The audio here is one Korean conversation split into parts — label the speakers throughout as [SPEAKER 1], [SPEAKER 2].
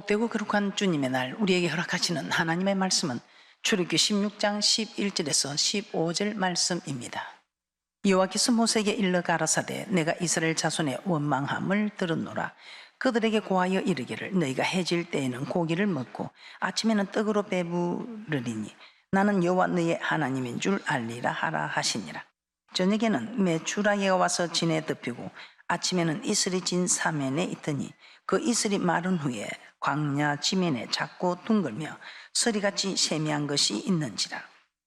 [SPEAKER 1] 복되고 거룩한 주님의 날 우리에게 허락하시는 하나님의 말씀은 출애굽기 16장 11절에서 15절 말씀입니다. 여호와께서 모세에게 일러 가라사대 내가 이스라엘 자손의 원망함을 들었노라. 그들에게 고하여 이르기를 너희가 해질 때에는 고기를 먹고 아침에는 떡으로 배부르리니 나는 여호와 너희의 하나님인 줄 알리라 하라 하시니라. 저녁에는 메추라기가 와서 진에 덮이고 아침에는 이슬이 진 사면에 있더니 그 이슬이 마른 후에 광야 지면에 작고 둥글며 서리같이 세미한 것이 있는지라.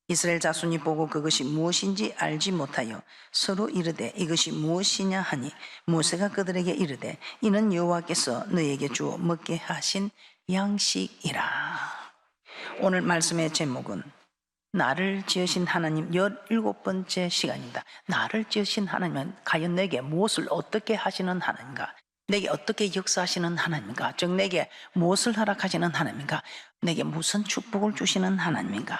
[SPEAKER 1] 이스라엘 자손이 보고 그것이 무엇인지 알지 못하여 서로 이르되 이것이 무엇이냐 하니 모세가 그들에게 이르되 이는 여호와께서 너희에게 주어 먹게 하신 양식이라. 오늘 말씀의 제목은 나를 지으신 하나님 17번째 시간입니다. 나를 지으신 하나님은 과연 내게 무엇을 어떻게 하시는 하나님인가? 내게 어떻게 역사하시는 하나님인가? 즉 내게 무엇을 허락하시는 하나님인가? 내게 무슨 축복을 주시는 하나님인가?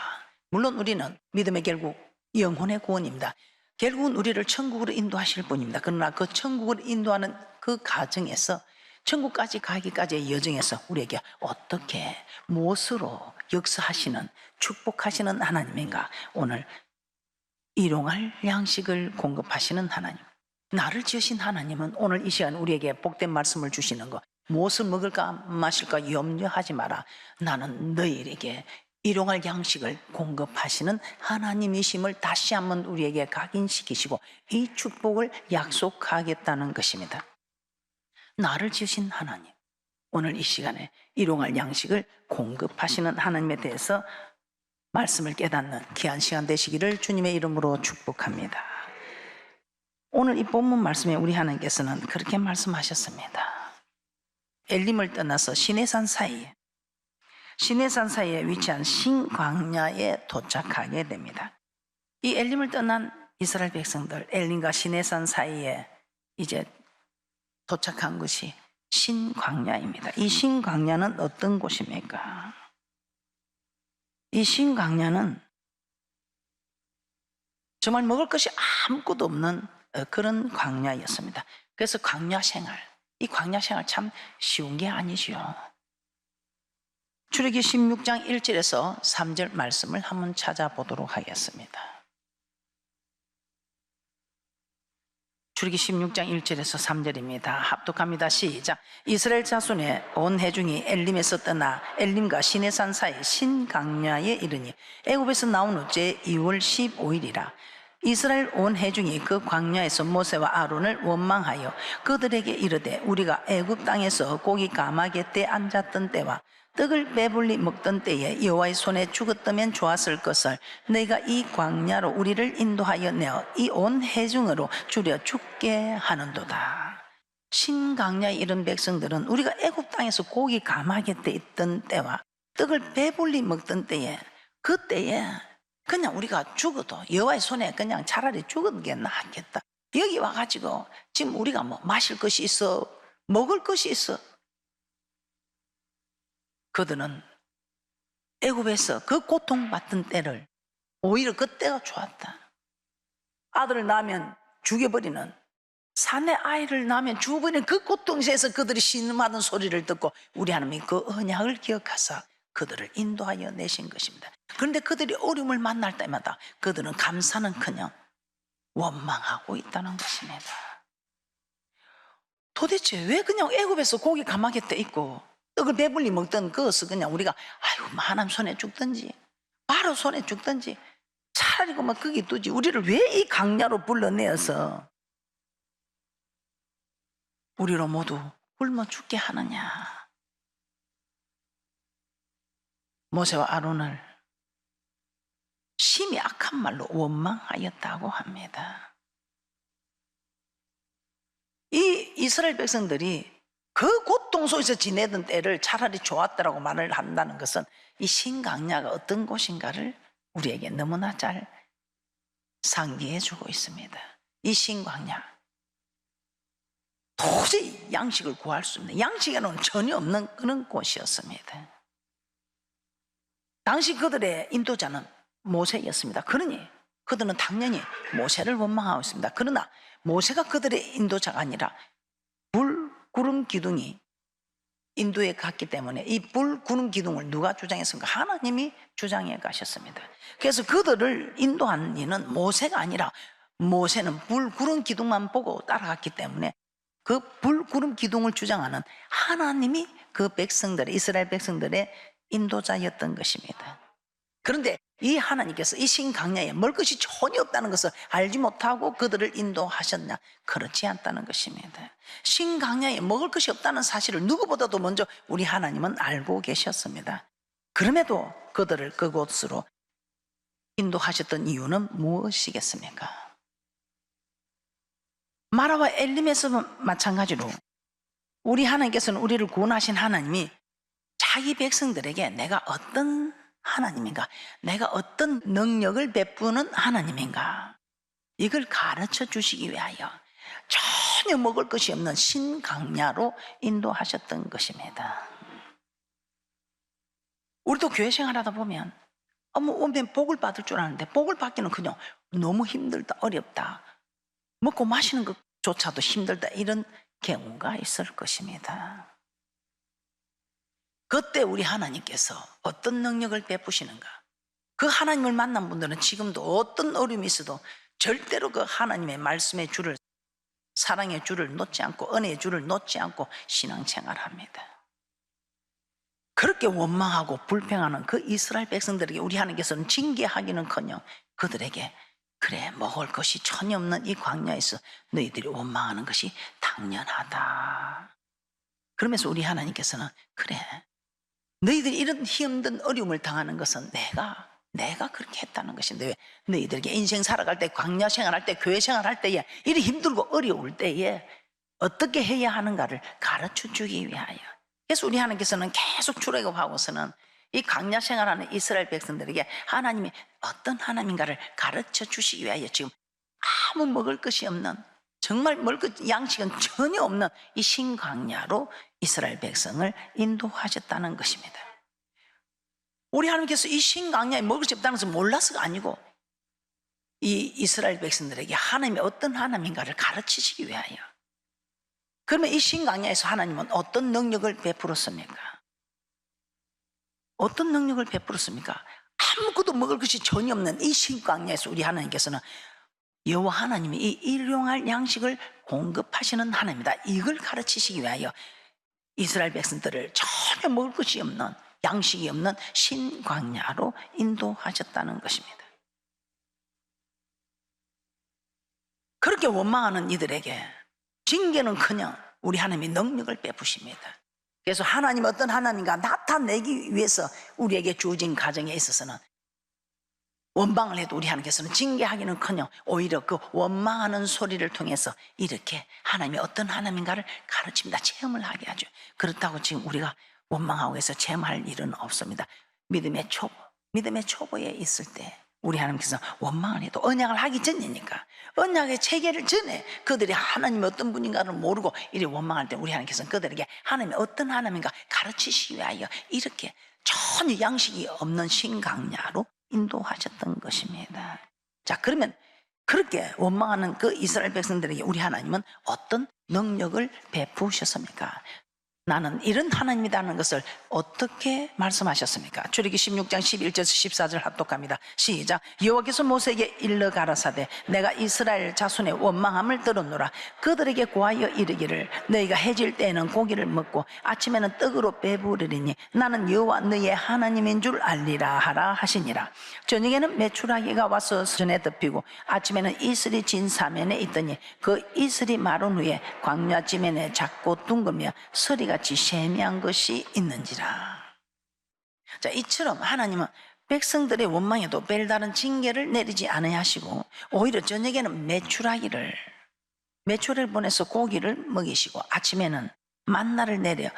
[SPEAKER 1] 물론 우리는 믿음의 결국 영혼의 구원입니다. 결국은 우리를 천국으로 인도하실 분입니다. 그러나 그 천국을 인도하는 그 과정에서 천국까지 가기까지의 여정에서 우리에게 어떻게 무엇으로 역사하시는 축복하시는 하나님인가? 오늘 일용할 양식을 공급하시는 하나님, 나를 지으신 하나님은 오늘 이 시간 우리에게 복된 말씀을 주시는 거, 무엇을 먹을까 마실까 염려하지 마라. 나는 너희에게 일용할 양식을 공급하시는 하나님이심을 다시 한번 우리에게 각인시키시고 이 축복을 약속하겠다는 것입니다. 나를 지으신 하나님, 오늘 이 시간에 일용할 양식을 공급하시는 하나님에 대해서 말씀을 깨닫는 귀한 시간 되시기를 주님의 이름으로 축복합니다. 오늘 이 본문 말씀에 우리 하나님께서는 그렇게 말씀하셨습니다. 엘림을 떠나서 시내산 사이에 위치한 신광야에 도착하게 됩니다. 이 엘림을 떠난 이스라엘 백성들, 엘림과 시내산 사이에 이제 도착한 것이 신광야입니다. 이 신광야는 어떤 곳입니까? 이 신광야는 정말 먹을 것이 아무것도 없는 그런 광야였습니다. 그래서 광야 생활, 이 광야 생활 참 쉬운 게 아니죠. 출애굽기 16장 1절에서 3절 말씀을 한번 찾아보도록 하겠습니다. 출애굽기 16장 1절에서 3절입니다. 합독합니다. 시작. 이스라엘 자손의 온 회중이 엘림에서 떠나 엘림과 시내산 사이 신광야에 이르니 애굽에서 나온 후 제2월 15일이라. 이스라엘 온 회중이 그 광야에서 모세와 아론을 원망하여 그들에게 이르되 우리가 애굽 땅에서 고기 가마개 때 앉았던 때와 떡을 배불리 먹던 때에 여호와의 손에 죽었다면 좋았을 것을 너희가 이 광야로 우리를 인도하여 내어 이 온 회중으로 줄여 죽게 하는도다. 신광야에 이른 백성들은 우리가 애굽 땅에서 고기 가마개 때 있던 때와 떡을 배불리 먹던 때에 그때에 그냥 우리가 죽어도 여호와의 손에 그냥 차라리 죽는 게 낫겠다. 여기 와가지고 지금 우리가 뭐 마실 것이 있어, 먹을 것이 있어. 그들은 애굽에서 그 고통받던 때를 오히려 그때가 좋았다. 아들을 낳으면 죽여버리는, 사내 아이를 낳으면 죽어버리는 그 고통에서 그들이 신음하던 소리를 듣고 우리 하나님이 그 언약을 기억하사 그들을 인도하여 내신 것입니다. 그런데 그들이 어려움을 만날 때마다 그들은 감사는커녕 원망하고 있다는 것입니다. 도대체 왜 그냥 애굽에서 고기 가마개 때 있고 떡을 배불리 먹던 그것을 그냥 우리가 아이고 하나님 손에 죽든지 바로 손에 죽든지 차라리 그만 거기 두지 우리를 왜 이 광야로 불러내어서 우리로 모두 굶어 죽게 하느냐. 모세와 아론을 심히 악한 말로 원망하였다고 합니다. 이 이스라엘 백성들이 그 고통 속에서 지내던 때를 차라리 좋았다라고 말을 한다는 것은 이 신광야가 어떤 곳인가를 우리에게 너무나 잘 상기해 주고 있습니다. 이 신광야, 도저히 양식을 구할 수 없는, 양식에는 전혀 없는 그런 곳이었습니다. 당시 그들의 인도자는 모세였습니다. 그러니 그들은 당연히 모세를 원망하고 있습니다. 그러나 모세가 그들의 인도자가 아니라 불, 구름 기둥이 인도에 갔기 때문에 이 불, 구름, 기둥을 누가 주장했습니까? 하나님이 주장해 가셨습니다. 그래서 그들을 인도한 이는 모세가 아니라 모세는 불, 구름, 기둥만 보고 따라갔기 때문에 그 불, 구름, 기둥을 주장하는 하나님이 그 백성들의, 이스라엘 백성들의 인도자였던 것입니다. 그런데 이 하나님께서 이 신강야에 먹을 것이 전혀 없다는 것을 알지 못하고 그들을 인도하셨냐? 그렇지 않다는 것입니다. 신강야에 먹을 것이 없다는 사실을 누구보다도 먼저 우리 하나님은 알고 계셨습니다. 그럼에도 그들을 그곳으로 인도하셨던 이유는 무엇이겠습니까? 마라와 엘림에서 마찬가지로 우리 하나님께서는 우리를 구원하신 하나님이 자기 백성들에게 내가 어떤 하나님인가, 내가 어떤 능력을 베푸는 하나님인가, 이걸 가르쳐 주시기 위하여 전혀 먹을 것이 없는 신강야로 인도하셨던 것입니다. 우리도 교회 생활하다 보면 오면 복을 받을 줄 아는데 복을 받기는 그냥 너무 힘들다, 어렵다, 먹고 마시는 것조차도 힘들다, 이런 경우가 있을 것입니다. 그때 우리 하나님께서 어떤 능력을 베푸시는가? 그 하나님을 만난 분들은 지금도 어떤 어려움이 있어도 절대로 그 하나님의 말씀의 줄을, 사랑의 줄을 놓지 않고 은혜의 줄을 놓지 않고 신앙생활합니다. 그렇게 원망하고 불평하는 그 이스라엘 백성들에게 우리 하나님께서는 징계하기는커녕 그들에게 그래, 먹을 것이 전혀 없는 이 광야에서 너희들이 원망하는 것이 당연하다. 그러면서 우리 하나님께서는 그래, 너희들이 이런 힘든 어려움을 당하는 것은 내가 그렇게 했다는 것인데 왜 너희들에게 인생 살아갈 때, 광야 생활할 때, 교회 생활할 때에 이리 힘들고 어려울 때에 어떻게 해야 하는가를 가르쳐 주기 위하여. 그래서 우리 하나님께서는 계속 출애굽하고서는 이 광야 생활하는 이스라엘 백성들에게 하나님이 어떤 하나님인가를 가르쳐 주시기 위하여 지금 아무 먹을 것이 없는, 정말 먹을 것, 양식은 전혀 없는 이 신광야로 이스라엘 백성을 인도하셨다는 것입니다. 우리 하나님께서 이 신광야에 먹을 것이 없다는 것을 몰라서가 아니고 이 이스라엘 백성들에게 하나님이 어떤 하나님인가를 가르치시기 위하여. 그러면 이 신광야에서 하나님은 어떤 능력을 베풀었습니까? 어떤 능력을 베풀었습니까? 아무것도 먹을 것이 전혀 없는 이 신광야에서 우리 하나님께서는 여호와 하나님이 이 일용할 양식을 공급하시는 하나님이다, 이걸 가르치시기 위하여 이스라엘 백성들을 전혀 먹을 것이 없는, 양식이 없는 신광야로 인도하셨다는 것입니다. 그렇게 원망하는 이들에게 징계는커녕 우리 하나님이 능력을 베푸십니다. 그래서 하나님 어떤 하나님인가 나타내기 위해서 우리에게 주어진 가정에 있어서는 원망을 해도 우리 하나님께서는 징계하기는커녕 오히려 그 원망하는 소리를 통해서 이렇게 하나님이 어떤 하나님인가를 가르칩니다. 체험을 하게 하죠. 그렇다고 지금 우리가 원망하고 해서 체험할 일은 없습니다. 믿음의 초보에 있을 때 우리 하나님께서 원망을 해도 언약을 하기 전이니까, 언약의 체계를 전에 그들이 하나님이 어떤 분인가를 모르고 이렇게 원망할 때 우리 하나님께서는 그들에게 하나님이 어떤 하나님인가 가르치시기 위하여 이렇게 전혀 양식이 없는 신강야로 인도하셨던 것입니다. 자, 그러면 그렇게 원망하는 그 이스라엘 백성들에게 우리 하나님은 어떤 능력을 베푸셨습니까? 나는 이런 하나님이라는 것을 어떻게 말씀하셨습니까? 출애굽기 16장 11절에서 14절 합독합니다. 시작. 여호와께서 모세에게 일러 가라사대 내가 이스라엘 자손의 원망함을 들었노라. 그들에게 고하여 이르기를 너희가 해질 때에는 고기를 먹고 아침에는 떡으로 배부르리니 나는 여호와 너희의 하나님인 줄 알리라 하라 하시니라. 저녁에는 메추라기가 와서 전에 덮이고 아침에는 이슬이 진 사면에 있더니 그 이슬이 마른 후에 광야 지면에 작고 둥그며 서리가 같이 세미한 것이 있는지라. 자, 이처럼 하나님은 백성들의 원망에도 별다른 징계를 내리지 않으시고 오히려 저녁에는 메추라기를 보내서 고기를 먹이시고 아침에는 만나를 내려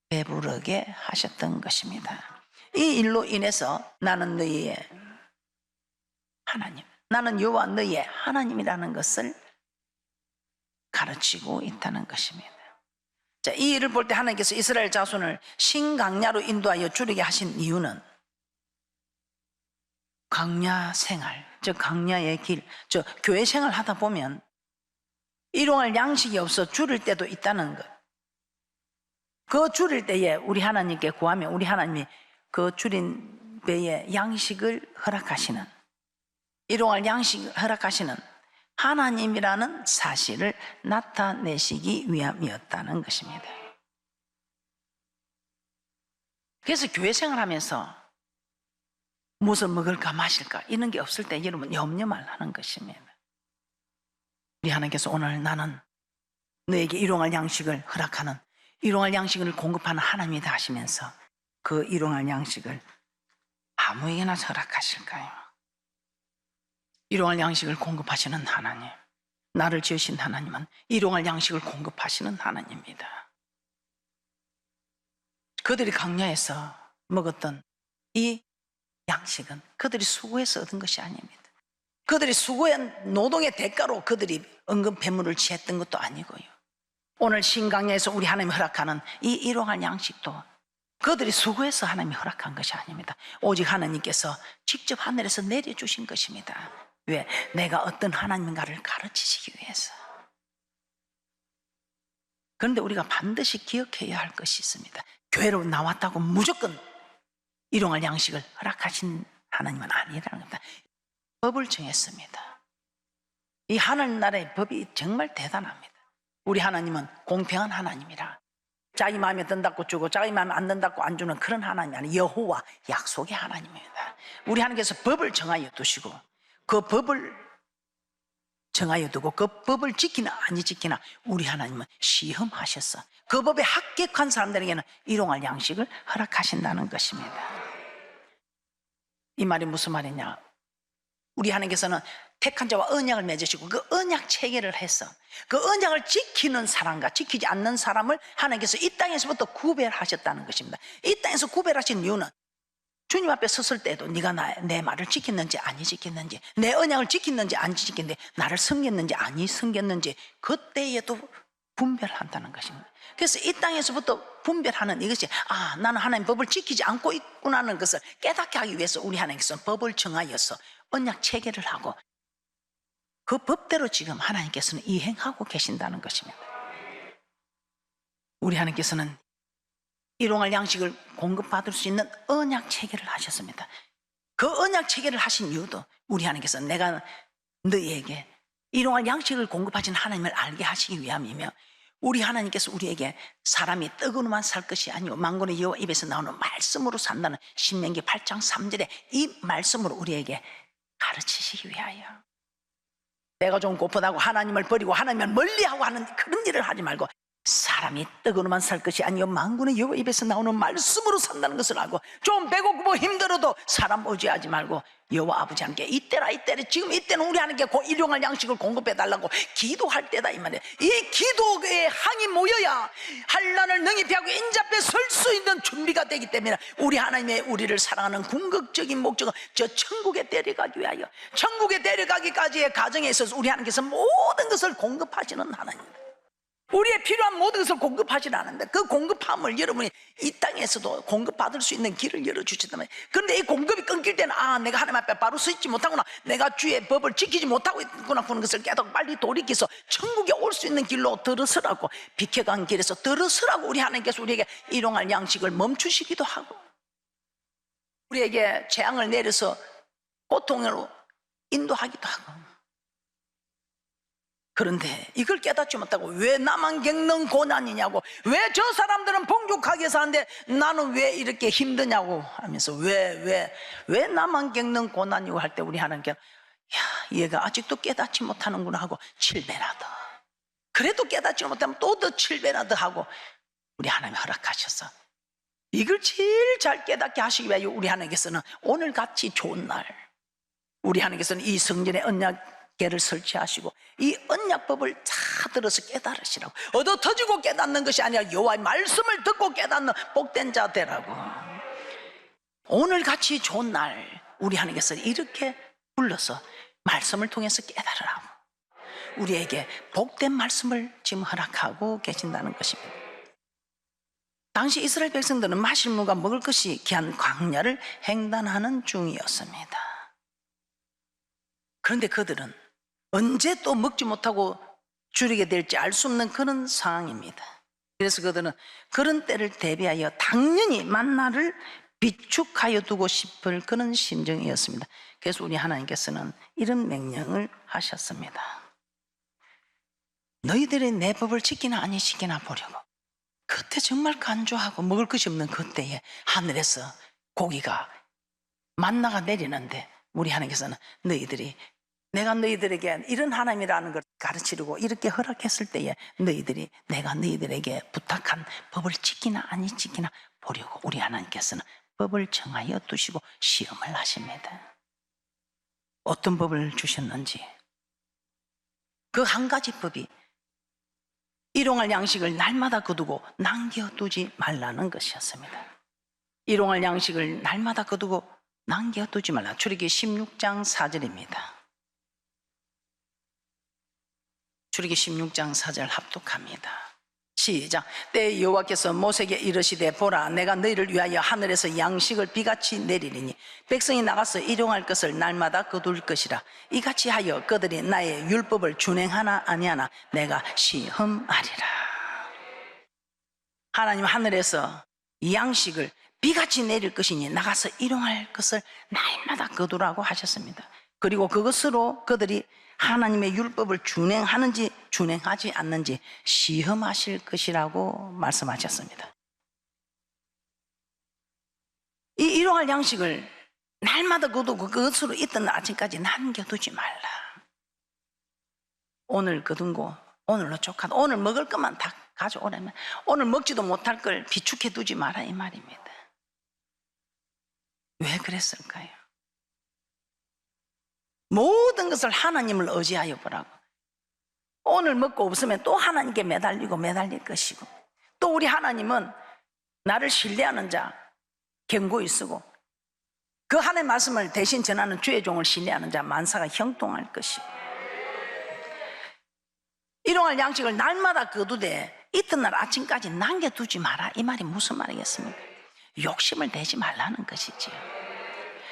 [SPEAKER 1] 배부르게 하셨던 것입니다. 이 일로 인해서 나는 너희의 하나님, 나는 여호와 너희의 하나님이라는 것을 가르치고 있다는 것입니다. 자, 이 일을 볼 때 하나님께서 이스라엘 자손을 신강야로 인도하여 주르게 하신 이유는 강야 생활, 즉 강야의 길, 즉 교회 생활 하다 보면 일용할 양식이 없어 줄을 때도 있다는 것, 그 줄일 때에 우리 하나님께 구하면 우리 하나님이 그 줄인 배에 양식을 허락하시는, 일용할 양식을 허락하시는 하나님이라는 사실을 나타내시기 위함이었다는 것입니다. 그래서 교회 생활하면서 무엇을 먹을까 마실까 이런 게 없을 때 여러분 염려 말라는 것입니다. 우리 하나님께서 오늘 나는 너에게 일용할 양식을 허락하는, 일용할 양식을 공급하는 하나님이다 하시면서 그 일용할 양식을 아무에게나 허락하실까요? 일용할 양식을 공급하시는 하나님, 나를 지으신 하나님은 일용할 양식을 공급하시는 하나님입니다. 그들이 광야에서 먹었던 이 양식은 그들이 수고해서 얻은 것이 아닙니다. 그들이 수고한 노동의 대가로 그들이 은근 배물을 취했던 것도 아니고요. 오늘 신강야에서 우리 하나님이 허락하는 이 일용할 양식도 그들이 수고해서 하나님이 허락한 것이 아닙니다. 오직 하나님께서 직접 하늘에서 내려주신 것입니다. 왜? 내가 어떤 하나님인가를 가르치시기 위해서. 그런데 우리가 반드시 기억해야 할 것이 있습니다. 교회로 나왔다고 무조건 일용할 양식을 허락하신 하나님은 아니라는 겁니다. 법을 정했습니다. 이 하늘나라의 법이 정말 대단합니다. 우리 하나님은 공평한 하나님이라 자기 마음에 든다고 주고 자기 마음에 안 든다고 안 주는 그런 하나님이 아니라 여호와 약속의 하나님입니다. 우리 하나님께서 법을 정하여 두시고 그 법을 정하여 두고 그 법을 지키나 아니 지키나 우리 하나님은 시험하셔서 그 법에 합격한 사람들에게는 일용할 양식을 허락하신다는 것입니다. 이 말이 무슨 말이냐? 우리 하나님께서는 택한 자와 언약을 맺으시고 그 언약 체계를 해서 그 언약을 지키는 사람과 지키지 않는 사람을 하나님께서 이 땅에서부터 구별하셨다는 것입니다. 이 땅에서 구별하신 이유는 주님 앞에 섰을 때도 네가 내 말을 지켰는지 아니 지켰는지, 내 언약을 지켰는지 안 지켰는지, 나를 섬겼는지 아니 섬겼는지 그때에도 분별한다는 것입니다. 그래서 이 땅에서부터 분별하는 이것이 나는 하나님 법을 지키지 않고 있구나는 것을 깨닫게 하기 위해서 우리 하나님께서 법을 정하여서 언약 체계를 하고 그 법대로 지금 하나님께서는 이행하고 계신다는 것입니다. 우리 하나님께서는 일용할 양식을 공급받을 수 있는 언약 체계를 하셨습니다. 그 언약 체계를 하신 이유도 우리 하나님께서 내가 너희에게 일용할 양식을 공급하신 하나님을 알게 하시기 위함이며 우리 하나님께서 우리에게 사람이 떡으로만 살 것이 아니고 만군의 여호와 입에서 나오는 말씀으로 산다는 신명기 8장 3절에 이 말씀으로 우리에게 가르치시기 위하여 내가 좀 고프다고 하나님을 버리고 하나님을 멀리하고 하는 그런 일을 하지 말고 사람이 떡으로만 살 것이 아니요 만군의 여호와 입에서 나오는 말씀으로 산다는 것을 알고 좀 배고프고 힘들어도 사람 의지하지 말고 여호와 아버지 함께 이때라 이때라 지금 이때는 우리 하나님께 일용할 양식을 공급해 달라고 기도할 때다 이 말이에요. 이 기도의 항이 모여야 환난을 능히피하고 인자앞에 설 수 있는 준비가 되기 때문에 우리 하나님의 우리를 사랑하는 궁극적인 목적은 저 천국에 데려가기 위하여 천국에 데려가기까지의 과정에 있어서 우리 하나님께서 모든 것을 공급하시는 하나님입니다. 우리의 필요한 모든 것을 공급하지 않는데 그 공급함을 여러분이 이 땅에서도 공급받을 수 있는 길을 열어주시다면 그런데 이 공급이 끊길 때는 내가 하나님 앞에 바로 서 있지 못하구나 내가 주의 법을 지키지 못하고 있구나 그런 것을 깨닫고 빨리 돌이켜서 천국에 올 수 있는 길로 들어서라고 비켜간 길에서 들어서라고 우리 하나님께서 우리에게 일용할 양식을 멈추시기도 하고 우리에게 재앙을 내려서 고통으로 인도하기도 하고 그런데 이걸 깨닫지 못하고 왜 나만 겪는 고난이냐고 왜 저 사람들은 풍족하게 사는데 나는 왜 이렇게 힘드냐고 하면서 왜 나만 겪는 고난이고 할 때 우리 하나님께 얘가 아직도 깨닫지 못하는구나 하고 7배나 더 그래도 깨닫지 못하면 또 더 7배나 더 하고 우리 하나님이 허락하셔서 이걸 제일 잘 깨닫게 하시기 위하여 우리 하나님께서는 오늘같이 좋은 날 우리 하나님께서는 이 성전의 언약궤를 설치하시고 이 언약법을 다 들어서 깨달으시라고 얻어 터지고 깨닫는 것이 아니라 여호와의 말씀을 듣고 깨닫는 복된 자 되라고 오늘같이 좋은 날 우리 하나님께서 이렇게 불러서 말씀을 통해서 깨달으라고 우리에게 복된 말씀을 지금 허락하고 계신다는 것입니다. 당시 이스라엘 백성들은 마실 물과 먹을 것이 귀한 광야를 횡단하는 중이었습니다. 그런데 그들은 언제 또 먹지 못하고 줄이게 될지 알 수 없는 그런 상황입니다. 그래서 그들은 그런 때를 대비하여 당연히 만나를 비축하여 두고 싶을 그런 심정이었습니다. 그래서 우리 하나님께서는 이런 명령을 하셨습니다. 너희들이 내 법을 지키나 아니 지키나 보려고. 그때 정말 간조하고 먹을 것이 없는 그때에 하늘에서 고기가 만나가 내리는데 우리 하나님께서는 너희들이 내가 너희들에게 이런 하나님이라는 걸 가르치려고 이렇게 허락했을 때에 너희들이 내가 너희들에게 부탁한 법을 지키나 아니 지키나 보려고 우리 하나님께서는 법을 정하여 두시고 시험을 하십니다. 어떤 법을 주셨는지 그 한 가지 법이 일용할 양식을 날마다 거두고 남겨두지 말라는 것이었습니다. 일용할 양식을 날마다 거두고 남겨두지 말라. 출애굽기 16장 4절입니다. 출애굽기 16장 4절 합독합니다. 시작. 때에 여호와께서 모세에게 이르시되 보라 내가 너희를 위하여 하늘에서 양식을 비같이 내리리니 백성이 나가서 일용할 것을 날마다 거둘 것이라. 이같이 하여 그들이 나의 율법을 준행하나 아니하나 내가 시험하리라. 하나님 하늘에서 양식을 비같이 내릴 것이니 나가서 일용할 것을 날마다 거두라고 하셨습니다. 그리고 그것으로 그들이 하나님의 율법을 준행하는지 준행하지 않는지 시험하실 것이라고 말씀하셨습니다. 이 일용할 양식을 날마다 거두고 그것으로 있던 아침까지 남겨두지 말라. 오늘 거둔 거 오늘로 족하다. 오늘 먹을 것만 다 가져오라면 오늘 먹지도 못할 걸 비축해 두지 마라 이 말입니다. 왜 그랬을까요? 모든 것을 하나님을 의지하여 보라고. 오늘 먹고 없으면 또 하나님께 매달릴 것이고 또 우리 하나님은 나를 신뢰하는 자 견고히 쓰고 그 하나님의 말씀을 대신 전하는 주의 종을 신뢰하는 자 만사가 형통할 것이고 일용할 양식을 날마다 거두되 이튿날 아침까지 남겨두지 마라. 이 말이 무슨 말이겠습니까? 욕심을 내지 말라는 것이지요.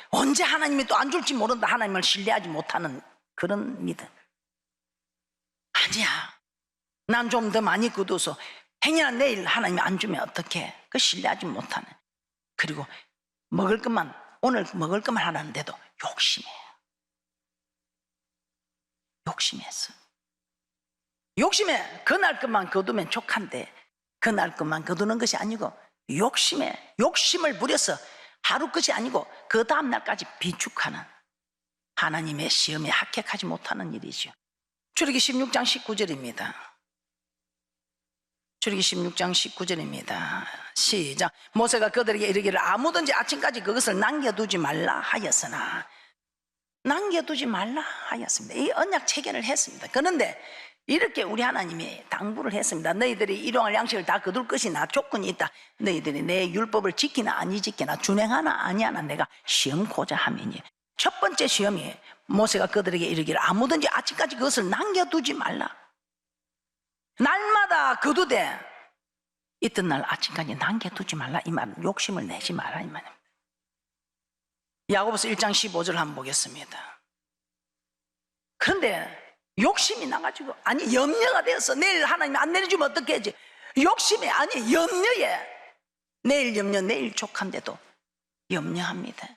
[SPEAKER 1] 언제 하나님이 또 안 줄지 모른다. 하나님을 신뢰하지 못하는 그런 믿음. 아니야. 난 좀 더 많이 거둬서 행여나 내일 하나님이 안 주면 어떡해. 그 신뢰하지 못하는. 그리고 먹을 것만 오늘 먹을 것만 하라는데도 욕심해. 욕심했어. 욕심에 그날 것만 거두면 족한데 그날 것만 거두는 것이 아니고 욕심을 부려서 하루 끝이 아니고 그 다음 날까지 비축하는 하나님의 시험에 합격하지 못하는 일이죠. 출애굽기 16장 19절입니다. 출애굽기 16장 19절입니다. 시작. 모세가 그들에게 이르기를 아무든지 아침까지 그것을 남겨두지 말라 하였으나 남겨두지 말라 하였습니다. 이 언약 체결을 했습니다. 그런데 이렇게 우리 하나님이 당부를 했습니다. 너희들이 일용할 양식을 다 거둘 것이나 조건이 있다. 너희들이 내 율법을 지키나 아니 지키나 준행하나 아니하나 내가 시험코자 하면이. 첫 번째 시험이 모세가 그들에게 이르기를 아무든지 아침까지 그것을 남겨두지 말라. 날마다 거두되 이튿날 아침까지 남겨두지 말라. 이 말은 욕심을 내지 마라 이 말입니다. 야고보서 1장 15절 한번 보겠습니다. 그런데 욕심이 나가지고 아니 염려가 되어서 내일 하나님 안 내려주면 어떻게 하지? 욕심이 아니 염려에 내일 염려 내일 족한데도 염려합니다.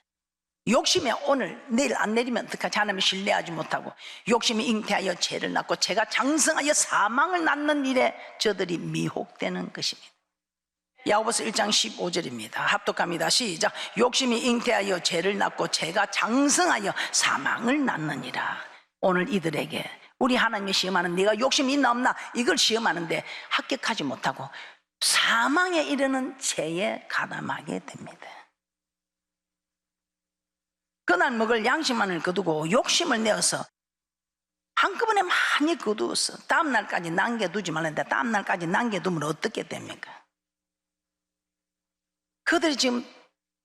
[SPEAKER 1] 욕심에 오늘 내일 안 내리면 어떡하지? 하나님을 신뢰하지 못하고 욕심이 잉태하여 죄를 낳고 죄가 장성하여 사망을 낳는 일에 저들이 미혹되는 것입니다. 야고보서 1장 15절입니다. 합독합니다. 시작. 욕심이 잉태하여 죄를 낳고 죄가 장성하여 사망을 낳느니라. 오늘 이들에게 우리 하나님이 시험하는 네가 욕심이 있나 없나 이걸 시험하는데 합격하지 못하고 사망에 이르는 죄에 가담하게 됩니다. 그날 먹을 양식만을 거두고 욕심을 내어서 한꺼번에 많이 거두어서 다음 날까지 남겨두지 말는데 다음 날까지 남겨두면 어떻게 됩니까? 그들이 지금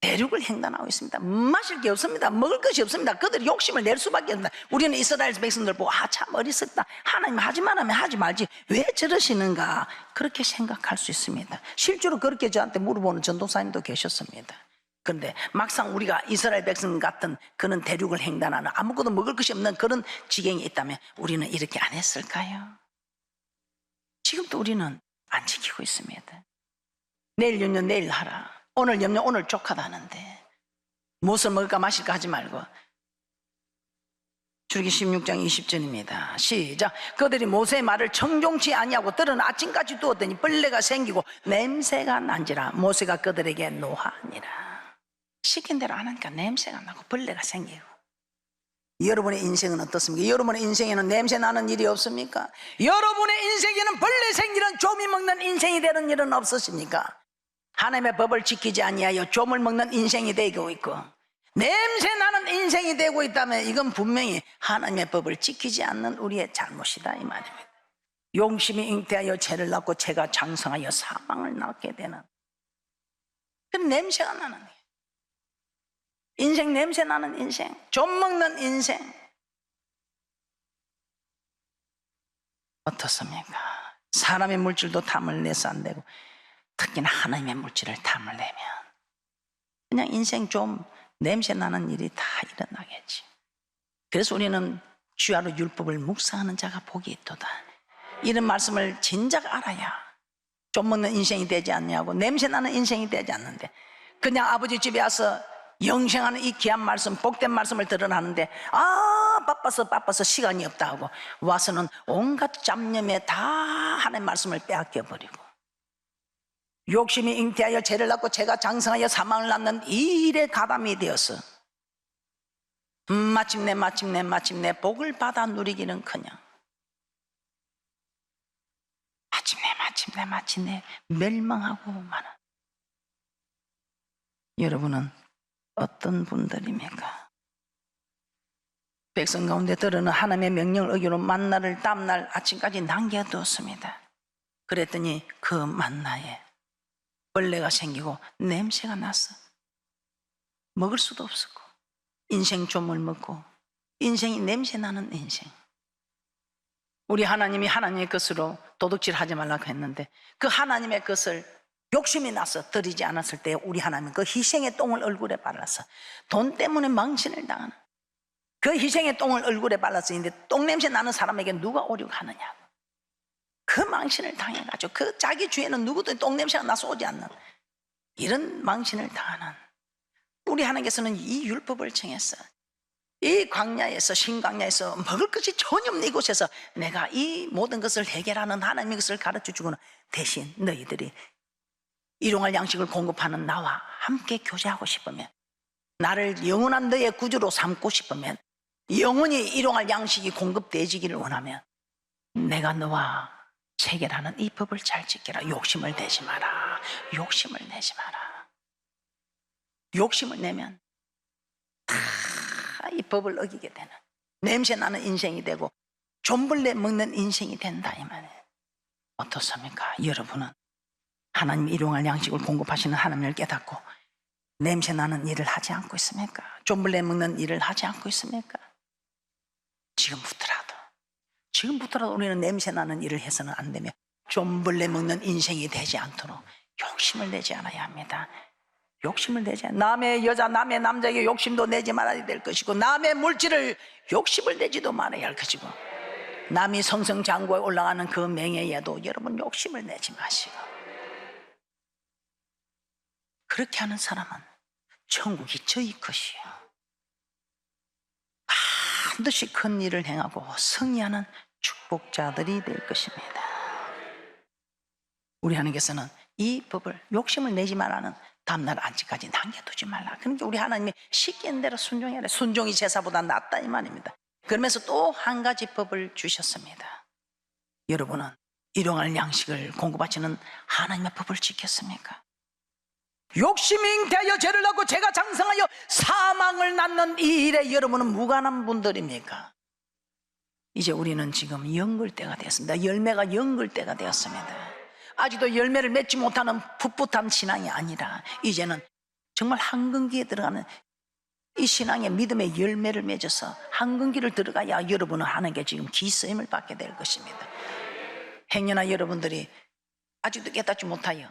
[SPEAKER 1] 대륙을 횡단하고 있습니다. 마실 게 없습니다. 먹을 것이 없습니다. 그들이 욕심을 낼 수밖에 없습니다. 우리는 이스라엘 백성들 보고 참 어리석다. 하나님 하지 말라면 하지 말지 왜 저러시는가 그렇게 생각할 수 있습니다. 실제로 그렇게 저한테 물어보는 전도사님도 계셨습니다. 그런데 막상 우리가 이스라엘 백성 같은 그런 대륙을 횡단하는 아무것도 먹을 것이 없는 그런 지경이 있다면 우리는 이렇게 안 했을까요? 지금도 우리는 안 지키고 있습니다. 내일 염려 내일 하라, 오늘 염려 오늘 족하다는데 무엇을 먹을까 마실까 하지 말고. 출애굽기 16장 20절입니다 시작. 그들이 모세의 말을 청종치 아니하고 들은 아침까지 두었더니 벌레가 생기고 냄새가 난지라 모세가 그들에게 노하니라. 시킨 대로 안 하니까 냄새가 나고 벌레가 생기고. 여러분의 인생은 어떻습니까? 여러분의 인생에는 냄새 나는 일이 없습니까? 여러분의 인생에는 벌레 생기는 조미 먹는 인생이 되는 일은 없으십니까? 하나님의 법을 지키지 아니하여 조물 먹는 인생이 되고 있고 냄새 나는 인생이 되고 있다면 이건 분명히 하나님의 법을 지키지 않는 우리의 잘못이다 이 말입니다. 용심이 잉태하여 죄를 낳고 죄가 장성하여 사망을 낳게 되는 그런 냄새가 나는 거예요. 인생 냄새 나는 인생, 좀 먹는 인생. 어떻습니까? 사람의 물질도 탐을 내서 안 되고 특히나 하나님의 물질을 탐을 내면 그냥 인생 좀 냄새 나는 일이 다 일어나겠지. 그래서 우리는 주야로 율법을 묵상하는 자가 복이 있도다. 이런 말씀을 진작 알아야 좀 먹는 인생이 되지 않냐고, 냄새 나는 인생이 되지 않는데 그냥 아버지 집에 와서 영생하는 이 귀한 말씀, 복된 말씀을 들으라는데 바빠서 시간이 없다 하고 와서는 온갖 잡념에 다 하나님의 말씀을 빼앗겨 버리고 욕심이 잉태하여 죄를 낳고 죄가 장성하여 사망을 낳는 이 일에 가담이 되어서 마침내 복을 받아 누리기는커녕 마침내 멸망하고 마는. 여러분은 어떤 분들입니까? 백성 가운데 들어는 하나님의 명령을 어기로 만나를 다음날 아침까지 남겨두었습니다. 그랬더니 그 만나에 벌레가 생기고 냄새가 났어. 먹을 수도 없었고 인생 좀을 먹고 인생이 냄새 나는 인생. 우리 하나님이 하나님의 것으로 도둑질 하지 말라고 했는데 그 하나님의 것을 욕심이 나서 드리지 않았을 때 우리 하나님은 그 희생의 똥을 얼굴에 발라서 돈 때문에 망신을 당하는 그 희생의 똥을 얼굴에 발라서 있는데 똥냄새 나는 사람에게 누가 오려고 하느냐고 그 망신을 당해가지고 그 자기 주에는 누구도 똥냄새가 나서 오지 않는 이런 망신을 당하는 우리 하나님께서는 이 율법을 정했어. 이 광야에서 신광야에서 먹을 것이 전혀 없는 이곳에서 내가 이 모든 것을 해결하는 하나님의 것을 가르쳐 주고는 대신 너희들이 일용할 양식을 공급하는 나와 함께 교제하고 싶으면 나를 영원한 너의 구주로 삼고 싶으면 영원히 일용할 양식이 공급되지기를 원하면 내가 너와 체결하는 이 법을 잘 지켜라. 욕심을 내지 마라. 욕심을 내지 마라. 욕심을 내면 다 이 법을 어기게 되는 냄새 나는 인생이 되고 존벌레 먹는 인생이 된다 이 말이에요. 어떻습니까? 여러분은 하나님 일용할 양식을 공급하시는 하나님을 깨닫고 냄새 나는 일을 하지 않고 있습니까? 존벌레 먹는 일을 하지 않고 있습니까? 지금부터라도 우리는 냄새 나는 일을 해서는 안 되며 존벌레 먹는 인생이 되지 않도록 욕심을 내지 않아야 합니다. 욕심을 내지 않아야, 남의 여자 남의 남자에게 욕심도 내지 말아야 될 것이고 남의 물질을 욕심을 내지도 말아야 할 것이고 남이 성성장구에 올라가는 그 명예에도 여러분 욕심을 내지 마시고 그렇게 하는 사람은 천국이 저희 것이에요. 반드시 큰 일을 행하고 승리하는 축복자들이 될 것입니다. 우리 하나님께서는 이 법을 욕심을 내지 말라는 다음날 안식까지 남겨두지 말라. 그러니까 우리 하나님이 시키는 대로 순종해라. 순종이 제사보다 낫다 이 말입니다. 그러면서 또 한 가지 법을 주셨습니다. 여러분은 일용할 양식을 공급하시는 하나님의 법을 지켰습니까? 욕심이 잉태하여 죄를 낳고 죄가 장성하여 사망을 낳는 이 일에 여러분은 무관한 분들입니까? 이제 우리는 지금 연글 때가 되었습니다. 열매가 연글 때가 되었습니다. 아직도 열매를 맺지 못하는 풋풋한 신앙이 아니라 이제는 정말 한근기에 들어가는 이 신앙의 믿음의 열매를 맺어서 한근기를 들어가야 여러분은 하나님께 지금 기쓰임을 받게 될 것입니다. 행여나 여러분들이 아직도 깨닫지 못하여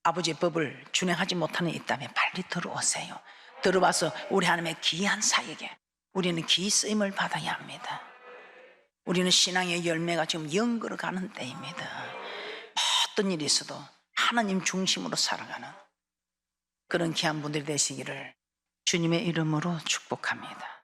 [SPEAKER 1] 아버지의 법을 준행하지 못하는 있다면 빨리 들어오세요. 들어와서 우리 하나님의 귀한 사역에 우리는 기쓰임을 받아야 합니다. 우리는 신앙의 열매가 지금 연걸어 가는 때입니다. 어떤 일이 있어도 하나님 중심으로 살아가는 그런 귀한 분들이 되시기를 주님의 이름으로 축복합니다.